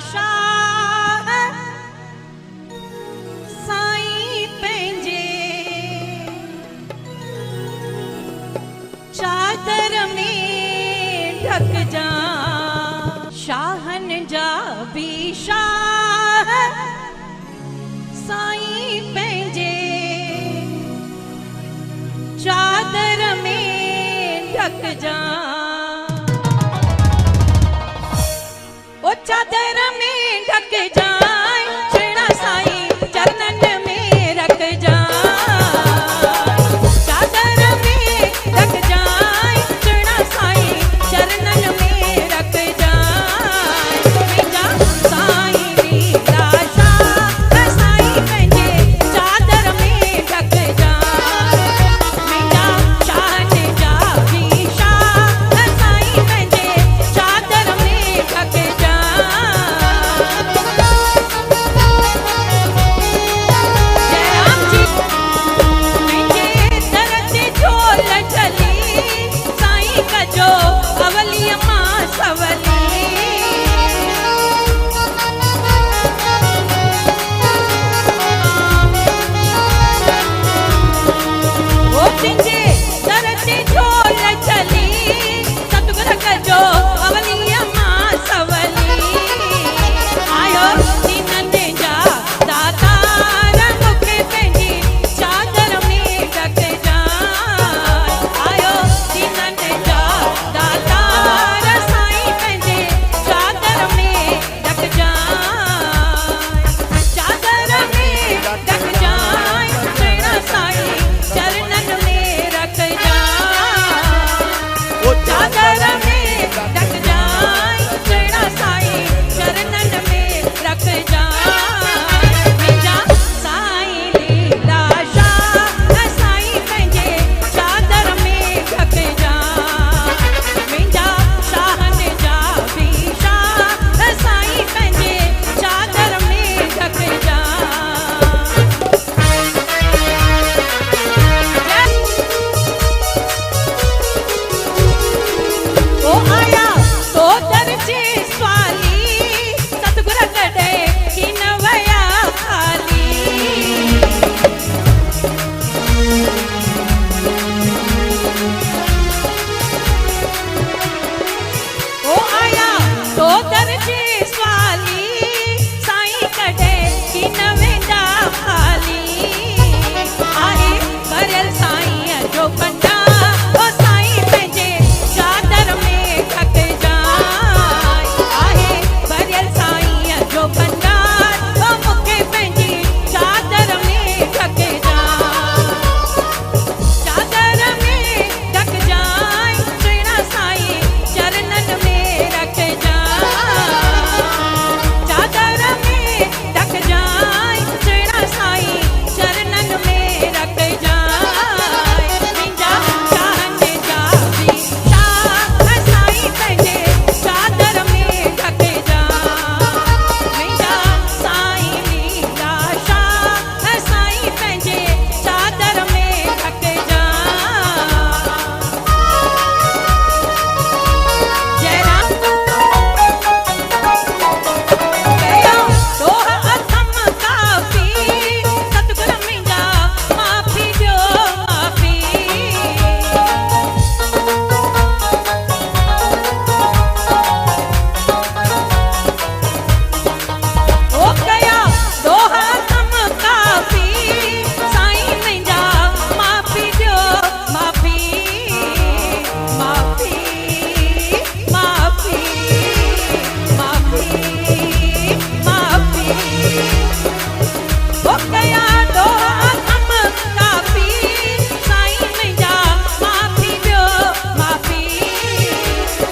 शाह साईं पंहिंजे चादर में ढक जा शाहन जा भी शाह साईं पंहिंजे चादर में ढक जा ओ चादर में ढक जाए छेड़ा साईं चरणन में रख जा चादर में ढक जाए छेड़ा साईं चरणन में रख जा मेरा साईं लीला शाह साईं पंहिंजे चादर में ढक जा मेरा शान जा भी शाह साईं पंहिंजे चादर में ढक जा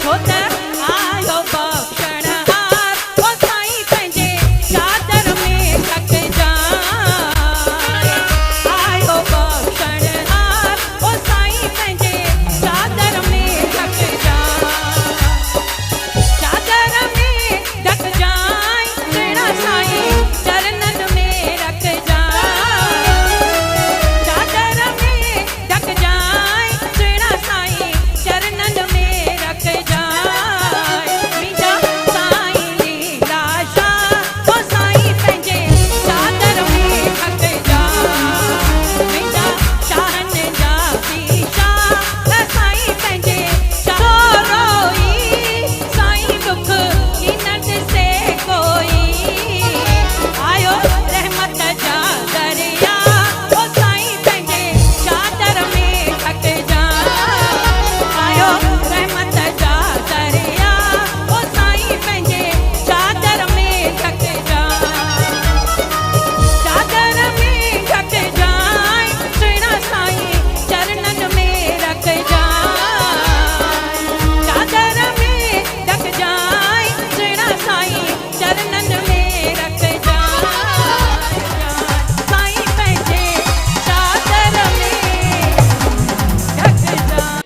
होता आयो